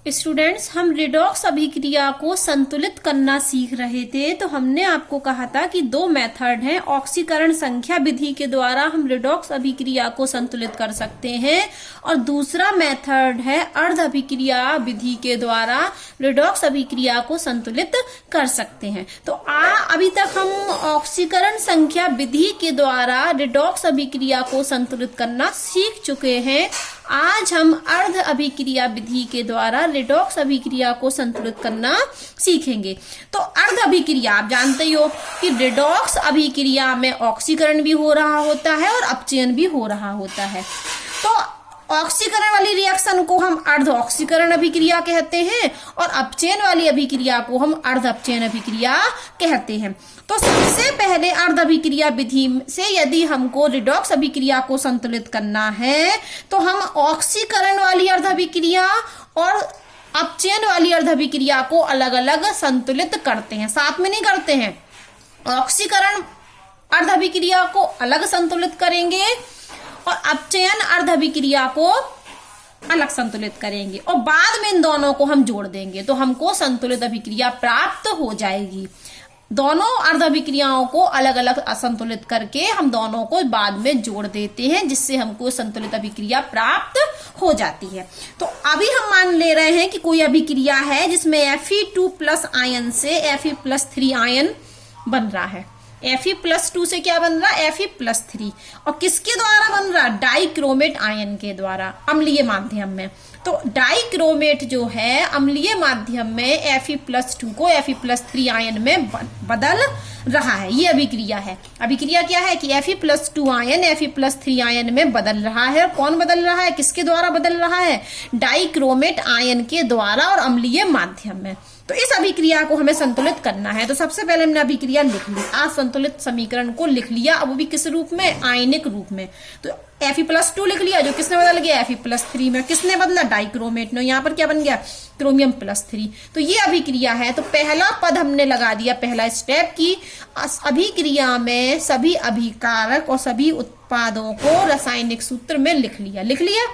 Students, हम redox अभिक्रिया को संतुलित करना सीख रहे थे। तो हमने आपको कहा था कि दो मेथड हैं। ऑक्सीकरण संख्या विधि के द्वारा हम रिडॉक्स अभिक्रिया को संतुलित कर सकते हैं और दूसरा मेथड है अर्ध अभिक्रिया विधि के द्वारा रिडॉक्स अभिक्रिया को संतुलित कर सकते हैं। तो अभी तक हम ऑक्सीकरण संख्या विधि के द्वारा रिडॉक्स अभिक्रिया को संतुलित करना सीख चुके हैं। आज हम अर्ध अभिक्रिया विधि के द्वारा रिडॉक्स अभिक्रिया को संतुलित करना सीखेंगे। तो अर्ध अभिक्रिया आप जानते ही हो कि रिडॉक्स अभिक्रिया में ऑक्सीकरण भी हो रहा होता है और अपचयन भी हो रहा होता है। तो ऑक्सीकरण वाली रिएक्शन को हम अर्ध ऑक्सीकरण अभिक्रिया कहते हैं और अपचयन वाली अभिक्रिया को हम अर्ध अपचयन अभिक्रिया कहते हैं। तो सबसे पहले अर्ध अभिक्रिया विधि से यदि हमको रिडॉक्स अभिक्रिया को संतुलित करना है तो हम ऑक्सीकरण वाली अर्ध अभिक्रिया और अपचयन वाली अर्ध अभिक्रिया को अलग अलग संतुलित करते हैं, साथ में नहीं करते हैं। ऑक्सीकरण अर्ध अभिक्रिया को अलग संतुलित करेंगे और अपचयन अर्ध अभिक्रिया को अलग संतुलित करेंगे और बाद में इन दोनों को हम जोड़ देंगे तो हमको संतुलित अभिक्रिया प्राप्त हो जाएगी। दोनों अर्ध अभिक्रियाओं को अलग अलग असंतुलित करके हम दोनों को बाद में जोड़ देते हैं जिससे हमको संतुलित अभिक्रिया प्राप्त हो जाती है। तो अभी हम मान ले रहे हैं कि कोई अभिक्रिया है जिसमें Fe2+ आयन से Fe+3 आयन बन रहा है। Fe+2 से क्या बन रहा है? Fe+3। और किसके द्वारा बन रहा? डाइक्रोमेट आयन के द्वारा, अम्लीय माध्यम में। तो डाइक्रोमेट जो है अम्लीय माध्यम में Fe+2 को Fe+3 आयन में बदल रहा है। ये अभिक्रिया है। अभिक्रिया क्या है कि Fe+2 आयन Fe+3 आयन में बदल रहा है। और कौन बदल रहा है? किसके द्वारा बदल रहा है? डाइक्रोमेट आयन के द्वारा और अम्लीय माध्यम में। तो इस अभिक्रिया को हमें संतुलित करना है। तो सबसे पहले हमने अभिक्रिया लिख ली, असंतुलित समीकरण को लिख लिया। अब वो भी किस रूप में? आयनिक रूप में। तो Fe+2 लिख लिया जो किसने बदल गया? Fe+3 में। किसने बदला? डाइक्रोमेट ने। यहाँ पर क्या बन गया? क्रोमियम+3। तो ये अभिक्रिया है। तो पहला पद हमने लगा दिया, पहला स्टेप की अभिक्रिया में सभी अभिकारक और सभी उत्पादों को रासायनिक सूत्र में लिख लिया।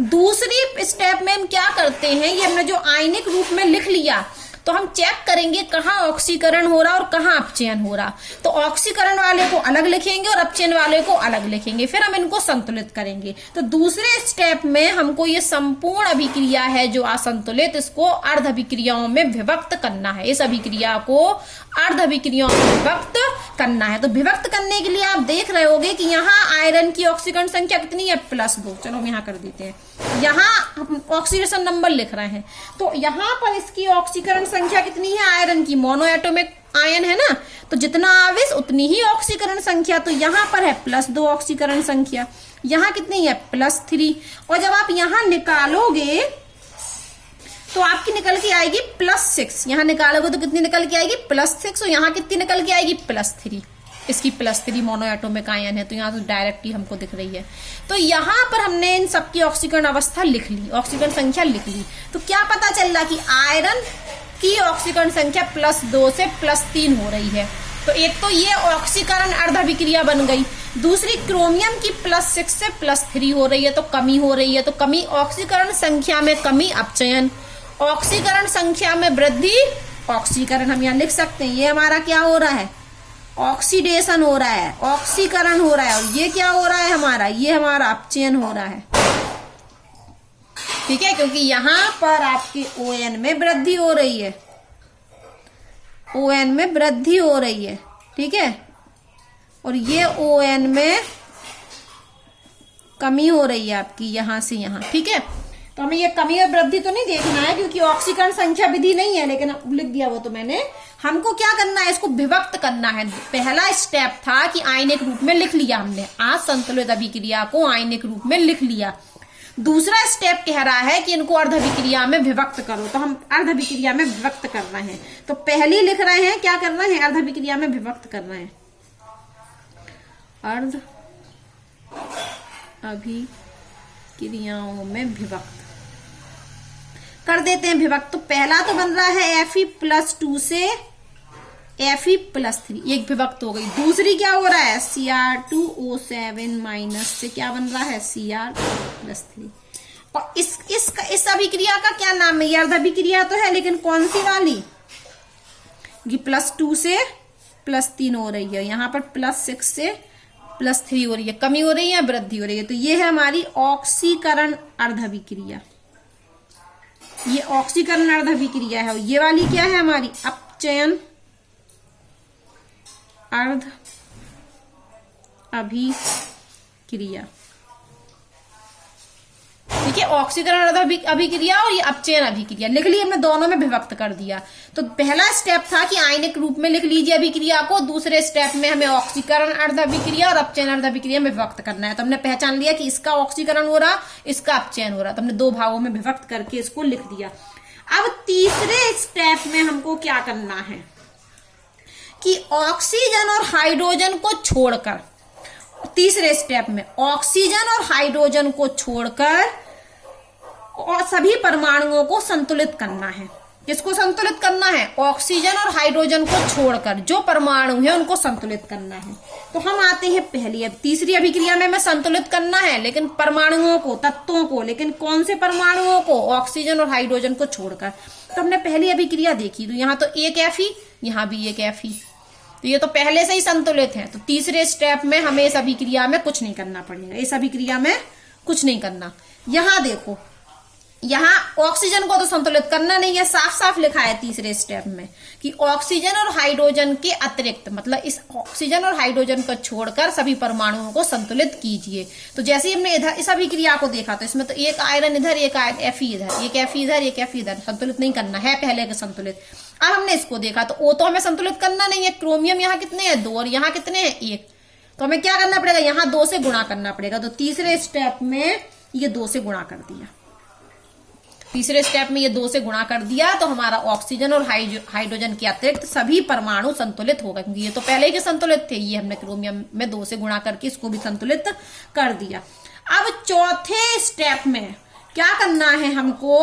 दूसरी स्टेप में हम क्या करते हैं, ये हमने जो आयनिक रूप में लिख लिया तो हम चेक करेंगे कहाँ ऑक्सीकरण हो रहा और कहाँ अपचयन हो रहा। तो ऑक्सीकरण वाले को अलग लिखेंगे और अपचयन वाले को अलग लिखेंगे, फिर हम इनको संतुलित करेंगे। तो दूसरे स्टेप में हमको ये संपूर्ण अभिक्रिया है जो असंतुलित, इसको अर्ध अभिक्रियाओं में विभक्त करना है। इस अभिक्रिया को अर्ध अभिक्रियाओं में विभक्त करना है। तो विभक्त करने के लिए आप देख रहे होगे कि यहाँ आयरन की ऑक्सीकरण संख्या कितनी है? +2। चलो हम यहाँ कर देते हैं, यहाँ हम ऑक्सीडेशन नंबर लिख रहे हैं। तो यहाँ पर इसकी ऑक्सीकरण संख्या कितनी है? आयरन की मोनो एटॉमिक आयन है ना, तो जितना आवेश उतनी ही ऑक्सीकरण संख्या। तो यहाँ पर है +2 ऑक्सीकरण संख्या, यहाँ कितनी है? +3। और जब आप यहाँ निकालोगे तो आपकी निकल के आएगी +6। यहाँ निकालोगे तो कितनी निकल के आएगी? +6। और यहाँ कितनी निकल के आएगी? +3। इसकी +3 मोनो एटॉमिक आयन है, तो यहाँ से डायरेक्ट ही हमको दिख रही है। तो यहाँ पर हमने इन सबकी ऑक्सीकरण अवस्था लिख ली, ऑक्सीकरण संख्या लिख ली। तो क्या पता चल रहा कि आयरन की ऑक्सीकरण संख्या +2 से +3 हो रही है। तो एक तो ये ऑक्सीकरण अर्ध अभिक्रिया बन गई, दूसरी क्रोमियम की +6 से +3 हो रही है, तो कमी हो रही है। तो कमी, ऑक्सीकरण संख्या में कमी अपचयन, ऑक्सीकरण संख्या में वृद्धि ऑक्सीकरण। हम यहाँ लिख सकते हैं ये हमारा क्या हो रहा है? ऑक्सीडेशन हो रहा है, ऑक्सीकरण हो रहा है। और ये क्या हो रहा है हमारा? ये हमारा अपचयन हो रहा है। ठीक है, क्योंकि यहाँ पर आपके ON में वृद्धि हो रही है, ON में वृद्धि हो रही है। ठीक है, और ये ON में कमी हो रही है आपकी यहाँ से यहाँ। ठीक है, तो हमें ये कमी और वृद्धि तो नहीं देखना है क्योंकि ऑक्सीकरण संख्या विधि नहीं है, लेकिन लिख दिया वो तो मैंने। हमको क्या करना है? इसको विभक्त करना है। पहला स्टेप था कि आयनिक रूप में लिख लिया हमने, असंतुलित अभिक्रिया को आयनिक रूप में लिख लिया। दूसरा स्टेप कह रहा है कि इनको अर्ध अभिक्रिया में विभक्त करो, तो हम अर्ध अभिक्रिया में विभक्त कर रहे हैं। तो पहली लिख रहे हैं, क्या कर रहे हैं? अर्ध अभिक्रिया में विभक्त कर रहे हैं। अर्ध अभिक्रियाओं में विभक्त कर देते हैं विभक्त। तो पहला तो बन रहा है Fe+2 से Fe+3, एक विभक्त हो गई। दूसरी क्या हो रहा है? Cr2O7- से क्या बन रहा है? Cr+3। और इस अभिक्रिया का क्या नाम है? ये अर्ध अभिक्रिया तो है, लेकिन कौन सी वाली? ये +2 से +3 हो रही है, यहाँ पर +6 से +3 हो रही है, कमी हो रही है, वृद्धि हो रही है। तो ये है हमारी ऑक्सीकरण अर्ध अभिक्रिया। ये ऑक्सीकरण अर्ध अभिक्रिया है। ये वाली क्या है हमारी? अपचयन अर्ध अभिक्रिया। ठीक है, ऑक्सीकरण अर्ध अभिक्रिया और ये अपचयन अभिक्रिया लिख ली हमने, दोनों में विभक्त कर दिया। तो पहला स्टेप था कि आयनिक रूप में लिख लीजिए अभिक्रिया को, दूसरे स्टेप में हमें ऑक्सीकरण अर्ध अभिक्रिया और अपचयन अर्ध अभिक्रिया में विभक्त करना है। तो हमने पहचान लिया कि इसका ऑक्सीकरण हो रहा, इसका अपचयन हो रहा, तो हमने 2 भागों में विभक्त करके इसको लिख दिया। अब तीसरे स्टेप में हमको क्या करना है कि ऑक्सीजन और हाइड्रोजन को छोड़कर, तीसरे स्टेप में ऑक्सीजन और हाइड्रोजन को छोड़कर और सभी परमाणुओं को संतुलित करना है। किसको संतुलित करना है? ऑक्सीजन और हाइड्रोजन को छोड़कर जो परमाणु है उनको संतुलित करना है। तो हम आते हैं पहली, अब तीसरी अभिक्रिया में हमें संतुलित करना है, लेकिन परमाणुओं को, तत्वों को, लेकिन कौन से परमाणुओं को? ऑक्सीजन और हाइड्रोजन को छोड़कर। तो हमने पहली अभिक्रिया देखी, तो यहाँ तो एक Fe, यहाँ भी एक Fe, तो ये तो पहले से ही संतुलित है। तो तीसरे स्टेप में हमें इस अभिक्रिया में कुछ नहीं करना पड़ेगा, इस अभिक्रिया में कुछ नहीं करना। यहां देखो, यहां ऑक्सीजन को तो संतुलित करना नहीं है, साफ साफ लिखा है तीसरे स्टेप में कि ऑक्सीजन और हाइड्रोजन के अतिरिक्त, मतलब इस ऑक्सीजन और हाइड्रोजन को छोड़कर सभी परमाणुओं को संतुलित कीजिए। तो जैसे ही हमने इधर इस अभिक्रिया को देखा, तो इसमें तो एक आयरन इधर, एक Fe इधर, एक Fe इधर, एक Fe इधर, संतुलित नहीं करना है पहले के संतुलित। अब हमने इसको देखा तो O तो हमें संतुलित करना नहीं है, क्रोमियम यहाँ कितने हैं? 2, और यहाँ कितने हैं? 1। तो हमें क्या करना पड़ेगा? यहाँ 2 से गुणा करना पड़ेगा। तो तीसरे स्टेप में ये 2 से गुणा कर दिया, तीसरे स्टेप में ये 2 से गुणा कर दिया, तो हमारा ऑक्सीजन और हाइड्रोजन के अतिरिक्त सभी परमाणु संतुलित हो गए, क्योंकि ये तो पहले के संतुलित थे। ये हमने क्रोमियम में 2 से गुणा करके इसको भी संतुलित कर दिया। अब चौथे स्टेप में क्या करना है? हमको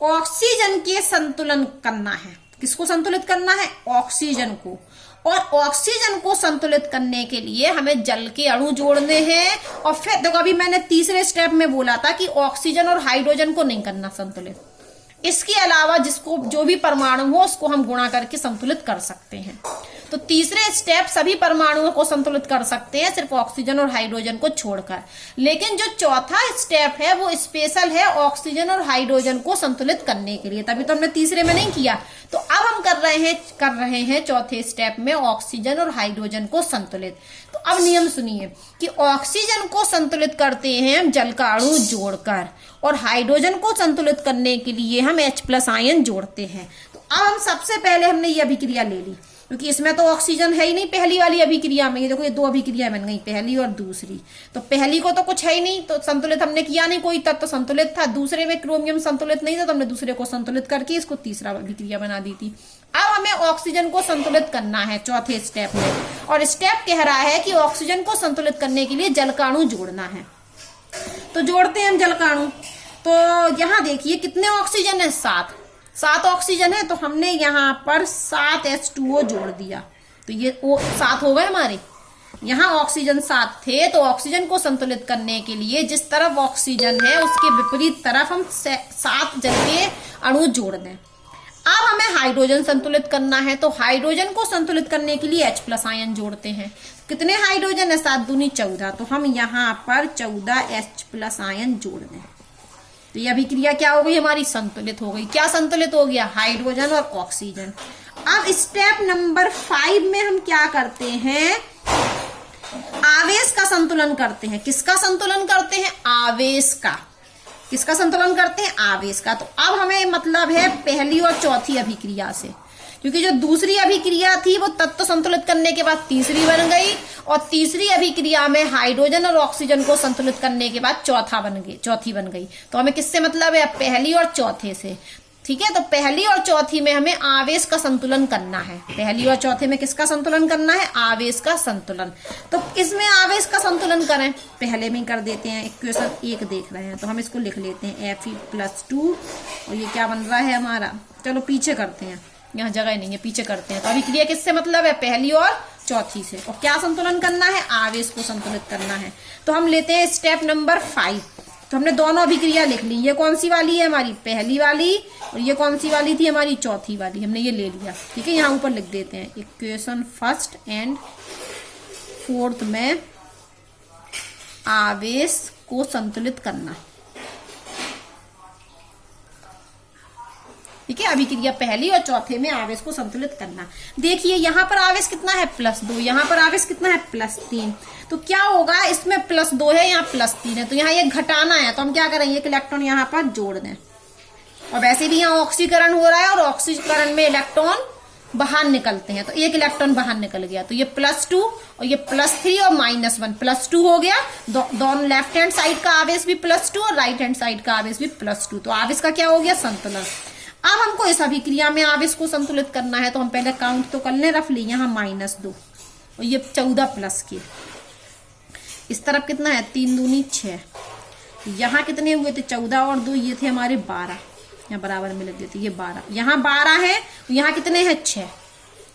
ऑक्सीजन के संतुलन करना है। किसको संतुलित करना है? ऑक्सीजन को। और ऑक्सीजन को संतुलित करने के लिए हमें जल के अणु जोड़ने हैं। और फिर देखो, अभी मैंने तीसरे स्टेप में बोला था कि ऑक्सीजन और हाइड्रोजन को नहीं करना संतुलित, इसके अलावा जिसको जो भी परमाणु हो उसको हम गुणा करके संतुलित कर सकते हैं। तो तीसरे स्टेप सभी परमाणुओं को संतुलित कर सकते हैं, सिर्फ ऑक्सीजन और हाइड्रोजन को छोड़कर। लेकिन जो चौथा स्टेप है वो स्पेशल है ऑक्सीजन और हाइड्रोजन को संतुलित करने के लिए, तभी तो हमने तीसरे में नहीं किया। तो अब हम कर रहे हैं चौथे स्टेप में ऑक्सीजन और हाइड्रोजन को संतुलित। तो अब नियम सुनिए कि ऑक्सीजन को संतुलित करते हैं हम जल का अणु जोड़कर, और हाइड्रोजन को संतुलित करने के लिए हम H+ आयन जोड़ते हैं। तो अब हम सबसे पहले हमने ये अभिक्रिया ले ली, क्योंकि इसमें तो ऑक्सीजन है ही नहीं पहली वाली अभिक्रिया में। ये देखो, ये 2 अभिक्रिया बन गई, पहली और दूसरी। तो पहली को तो कुछ है ही नहीं, तो संतुलित हमने किया नहीं, कोई तत्व संतुलित था। दूसरे में क्रोमियम संतुलित नहीं था, तो हमने दूसरे को संतुलित करके इसको तीसरा अभिक्रिया बना दी थी। अब हमें ऑक्सीजन को संतुलित करना है चौथे स्टेप में, और स्टेप कह रहा है कि ऑक्सीजन को संतुलित करने के लिए जल का अणु जोड़ना है। तो जोड़ते हैं हम जल का अणु। तो यहाँ देखिए कितने ऑक्सीजन है? 7 ऑक्सीजन है, तो हमने यहाँ पर 7 H2O जोड़ दिया, तो ये 7 हो गए हमारे। यहाँ ऑक्सीजन 7 थे, तो ऑक्सीजन को संतुलित करने के लिए जिस तरफ ऑक्सीजन है उसके विपरीत तरफ हम 7 जल के अणु जोड़ दें। अब हमें हाइड्रोजन संतुलित करना है, तो हाइड्रोजन को संतुलित करने के लिए H+ आयन जोड़ते हैं। कितने हाइड्रोजन है? 7 दूनी 14, तो हम यहाँ पर 14 H+ आयन जोड़ दें। तो यह अभिक्रिया क्या हो गई हमारी? संतुलित हो गई। क्या संतुलित हो गया? हाइड्रोजन और ऑक्सीजन। अब स्टेप नंबर 5 में हम क्या करते हैं? आवेश का संतुलन करते हैं। किसका संतुलन करते हैं? आवेश का। किसका संतुलन करते हैं? आवेश का। तो अब हमें मतलब है पहली और चौथी अभिक्रिया से, क्योंकि जो दूसरी अभिक्रिया थी वो तत्व संतुलित करने के बाद तीसरी बन गई, और तीसरी अभिक्रिया में हाइड्रोजन और ऑक्सीजन को संतुलित करने के बाद चौथी बन गई। तो हमें किससे मतलब है? पहली और चौथे से। ठीक है, तो पहली और चौथी में हमें आवेश का संतुलन करना है। पहली और चौथे में किसका संतुलन करना है? आवेश का संतुलन। तो इसमें आवेश का संतुलन करें, पहले में कर देते हैं। इक्वेशन 1 देख रहे हैं, तो हम इसको लिख लेते हैं Fe+2, और ये क्या बन रहा है हमारा? चलो पीछे करते हैं, यहाँ जगह नहीं है, पीछे करते हैं। तो अभिक्रिया किससे मतलब है? पहली और चौथी से। और क्या संतुलन करना है? आवेश को संतुलित करना है। तो हम लेते हैं स्टेप नंबर 5। तो हमने दोनों अभिक्रिया लिख ली। ये कौन सी वाली है हमारी पहली वाली, और ये कौन सी वाली थी हमारी चौथी वाली, हमने ये ले लिया। ठीक है, यहाँ ऊपर लिख देते हैं इक्वेशन फर्स्ट एंड फोर्थ में आवेश को संतुलित करना। ठीक है, अभिक्रिया पहली और चौथे में आवेश को संतुलित करना। देखिए यहाँ पर आवेश कितना है +2, यहाँ पर आवेश कितना है +3। तो क्या होगा, इसमें +2 है, यहाँ +3 है, तो यहाँ ये घटाना है, तो हम क्या करेंगे, एक इलेक्ट्रॉन यहाँ पर जोड़ दें। और वैसे भी यहाँ ऑक्सीकरण हो रहा है, और ऑक्सीकरण में इलेक्ट्रॉन बाहर निकलते हैं, तो एक इलेक्ट्रॉन बाहर निकल गया, तो ये +2 और ये +3 और -1 +2 हो गया। दोनों लेफ्ट हैंड साइड का आवेश भी +2 और राइट हैंड साइड का आवेश भी +2, तो आवेश का क्या हो गया, संतुलन। अब हमको इस अभिक्रिया में आवेश को संतुलित करना है, तो हम पहले काउंट तो कर लें रफली। यहाँ -2 और ये 14 प्लस के, इस तरफ कितना है 3 दूनी 6, यहाँ कितने हुए थे 14 और 2 ये थे हमारे 12, यहाँ बराबर में लग देते, ये 12, यहाँ 12 है, यहाँ कितने हैं 6,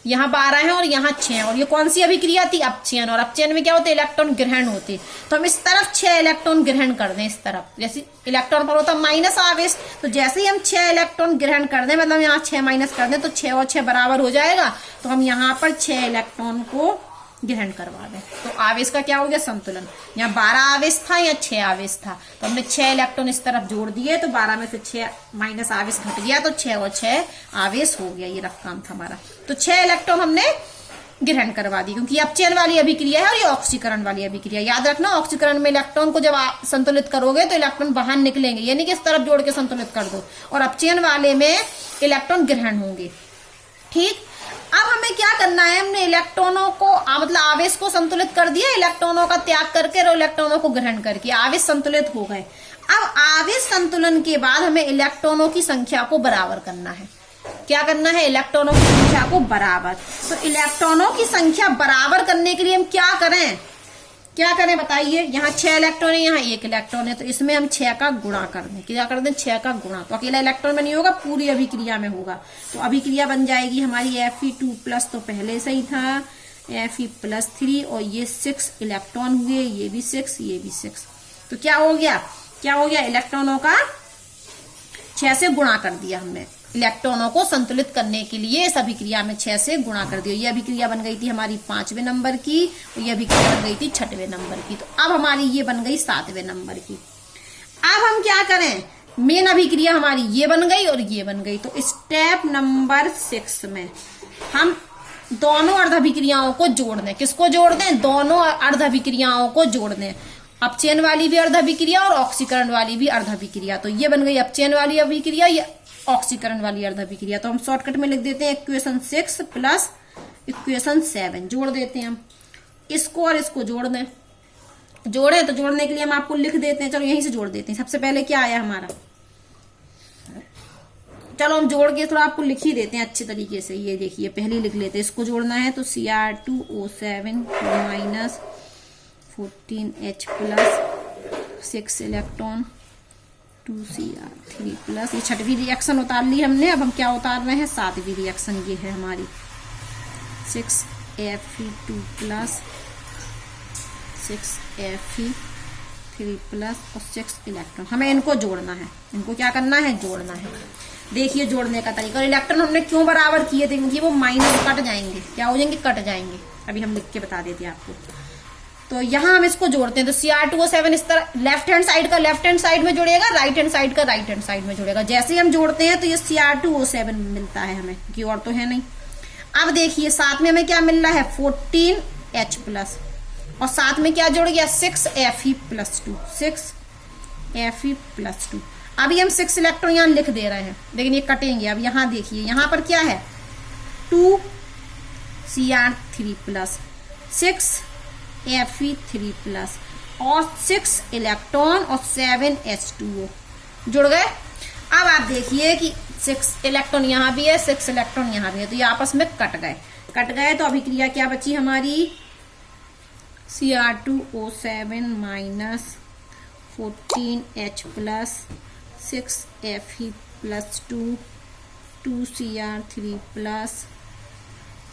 यहाँ 12 है और यहाँ 6 है। और ये कौन सी अभिक्रिया थी, अपचयन, और अपचयन में क्या होते, इलेक्ट्रॉन ग्रहण होते, तो हम इस तरफ 6 इलेक्ट्रॉन ग्रहण कर दें। इस तरफ जैसे इलेक्ट्रॉन पर होता माइनस आवेश, तो जैसे ही हम 6 इलेक्ट्रॉन ग्रहण कर दें, मतलब यहाँ 6 माइनस कर दें, तो 6 और 6 बराबर हो जाएगा, तो हम यहाँ पर 6 इलेक्ट्रॉन को ग्रहण करवा दें, तो आवेश का क्या हो गया, संतुलन। यहाँ 12 आवेश था, यहाँ 6 आवेश था, तो हमने 6 इलेक्ट्रॉन इस तरफ जोड़ दिए, तो 12 में से 6 माइनस आवेश घट गया, तो 6 और 6 आवेश हो गया। ये रफ काम था हमारा, तो 6 इलेक्ट्रॉन हमने ग्रहण करवा दी, क्योंकि अपचयन वाली अभिक्रिया है और ये ऑक्सीकरण वाली अभिक्रिया। याद रखना, ऑक्सीकरण में इलेक्ट्रॉन को जब संतुलित करोगे तो इलेक्ट्रॉन बाहर निकलेंगे, ये नहीं कि इस तरफ जोड़ के संतुलित कर दो, और अपचयन वाले में इलेक्ट्रॉन ग्रहण होंगे। ठीक, अब हमें क्या करना है, हमने इलेक्ट्रॉनों को मतलब आवेश को संतुलित कर दिया, इलेक्ट्रॉनों का त्याग करके और इलेक्ट्रॉनों को ग्रहण करके आवेश संतुलित हो गए। अब आवेश संतुलन के बाद हमें इलेक्ट्रॉनों की संख्या को बराबर करना है। क्या करना है, इलेक्ट्रॉनों की संख्या को बराबर। तो इलेक्ट्रॉनों की संख्या बराबर करने के लिए हम क्या करें, क्या करें बताइए। यहाँ 6 इलेक्ट्रॉन है, यहाँ 1 इलेक्ट्रॉन है, तो इसमें हम 6 का गुणा कर दें। क्या कर दें, 6 का गुणा, तो अकेला इलेक्ट्रॉन में नहीं होगा, पूरी अभिक्रिया में होगा। तो अभिक्रिया बन जाएगी हमारी Fe2+, तो पहले से ही था Fe+3, और ये 6 इलेक्ट्रॉन हुए, ये भी 6, ये भी 6। तो क्या हो गया, क्या हो गया, इलेक्ट्रॉनों का 6 से गुणा कर दिया हमने। इलेक्ट्रॉनों को संतुलित करने के लिए इस अभिक्रिया में 6 से गुणा कर दिया। ये अभिक्रिया बन गई थी हमारी 5वें नंबर की, और ये अभिक्रिया बन गई थी 6वें नंबर की। तो अब हमारी ये बन गई 7वें नंबर की। अब हम क्या करें, मेन अभिक्रिया हमारी ये बन गई और ये बन गई। तो स्टेप नंबर 6 में हम दोनों अर्धाभिक्रियाओं को जोड़ दें। किसको जोड़ दें, दोनों अर्धाभिक्रियाओं को जोड़ दें, अपचयन वाली भी अर्धाभिक्रिया और ऑक्सीकरण वाली भी अर्धाभिक्रिया। तो ये बन गई अपचयन वाली अभिक्रिया, ये ऑक्सीकरण वाली अर्धाभिक्रिया। तो हम शॉर्टकट में लिख देते हैं इक्वेशन 6 प्लस इक्वेशन 7, जोड़ देते हैं हम इसको और इसको जोड़ दें। जोड़े तो जोड़ने के लिए हम आपको लिख देते हैं, चलो यहीं से जोड़ देते हैं। सबसे पहले क्या आया हमारा, चलो हम जोड़ के थोड़ा आपको लिख ही देते हैं अच्छे तरीके से। ये देखिए पहले लिख लेते हैं, इसको जोड़ना है तो Cr2O7 minus 14H plus 6 electron 2Cr3 plus, ये 6वीं रिएक्शन उतार ली हमने। अब हम क्या उतार रहे हैं, 7वीं रिएक्शन ये है हमारी 6Fe2 प्लस 6Fe3 प्लस और 6 इलेक्ट्रॉन। हमें इनको जोड़ना है, इनको क्या करना है, जोड़ना है। देखिए जोड़ने का तरीका, और इलेक्ट्रॉन हमने क्यों बराबर किए थे, क्योंकि वो माइनस कट जाएंगे, क्या हो जाएंगे, कट जाएंगे। अभी हम लिख के बता देते हैं आपको। तो यहाँ हम इसको जोड़ते हैं, तो Cr2O7 इस तरह लेफ्ट हैंड साइड का लेफ्ट हैंड साइड में जुड़ेगा, राइट हैंड साइड का राइट हैंड साइड में जुड़ेगा। जैसे ही हम जोड़ते हैं तो ये Cr2O7 मिलता है हमें, क्योंकि और तो है नहीं। अब देखिए साथ में हमें क्या मिल रहा है, 14H प्लस, और साथ में क्या जुड़ गया, 6Fe+2, 6Fe+2। अभी हम 6 इलेक्ट्रॉन यहाँ लिख दे रहे हैं, लेकिन ये कटेंगे। अब यहाँ देखिए, यहाँ पर क्या है, 2Cr3 प्लस 6Fe3 प्लस और 6 इलेक्ट्रॉन और 7H2O जुड़ गए। अब आप देखिए कि 6 इलेक्ट्रॉन यहाँ भी है, 6 इलेक्ट्रॉन यहाँ भी है, तो ये आपस में कट गए। कट गए तो अभिक्रिया क्या बची हमारी, Cr2O7 minus 14H plus 6Fe+2 2Cr3 plus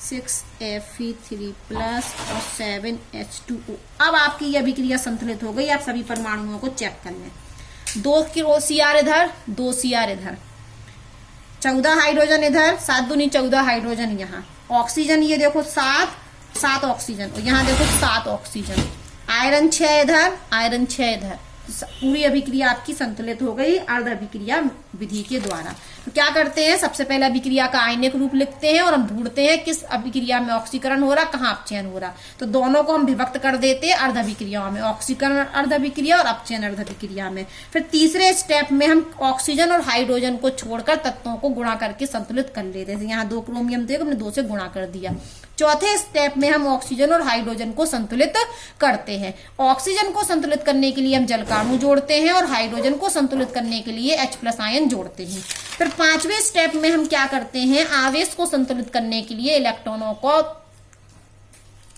6Fe3 plus और 7H2O। अब आपकी यह अभिक्रिया संतुलित हो गई। आप सभी परमाणुओं को चेक कर लें। 2 Cr इधर, 2 Cr इधर, 14 हाइड्रोजन इधर, 7 दूनी 14 हाइड्रोजन यहाँ, ऑक्सीजन ये देखो 7 ऑक्सीजन, और यहाँ देखो 7 ऑक्सीजन, आयरन 6 इधर, आयरन 6 इधर। पूरी अभिक्रिया आपकी संतुलित हो गई अर्ध अभिक्रिया विधि के द्वारा। तो क्या करते हैं, सबसे पहले अभिक्रिया का आयनिक रूप लिखते हैं और हम ढूंढते हैं किस अभिक्रिया में ऑक्सीकरण हो रहा, कहाँ अपचयन हो रहा। तो दोनों को हम विभक्त कर देते हैं अर्ध अभिक्रियाओं में, ऑक्सीकरण अर्ध अभिक्रिया और अपचयन अर्ध अभिक्रिया में। फिर तीसरे स्टेप में हम ऑक्सीजन और हाइड्रोजन को छोड़कर तत्वों को गुणा करके संतुलित कर लेते हैं। यहाँ 2 क्रोमियम थे, हमने 2 से गुणा कर दिया। चौथे स्टेप में हम ऑक्सीजन और हाइड्रोजन को संतुलित करते हैं। ऑक्सीजन को संतुलित करने के लिए हम जलकाणु जोड़ते हैं और हाइड्रोजन को संतुलित करने के लिए H+ आयन जोड़ते हैं। फिर 5वें स्टेप में हम क्या करते हैं, आवेश को संतुलित करने के लिए इलेक्ट्रॉनों को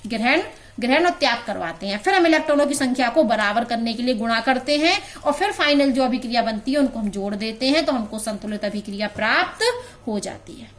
ग्रहण और त्याग करवाते हैं। फिर हम इलेक्ट्रॉनों की संख्या को बराबर करने के लिए गुणा करते हैं और फिर फाइनल जो अभिक्रिया बनती है उनको हम जोड़ देते हैं, तो हमको संतुलित अभिक्रिया प्राप्त हो जाती है।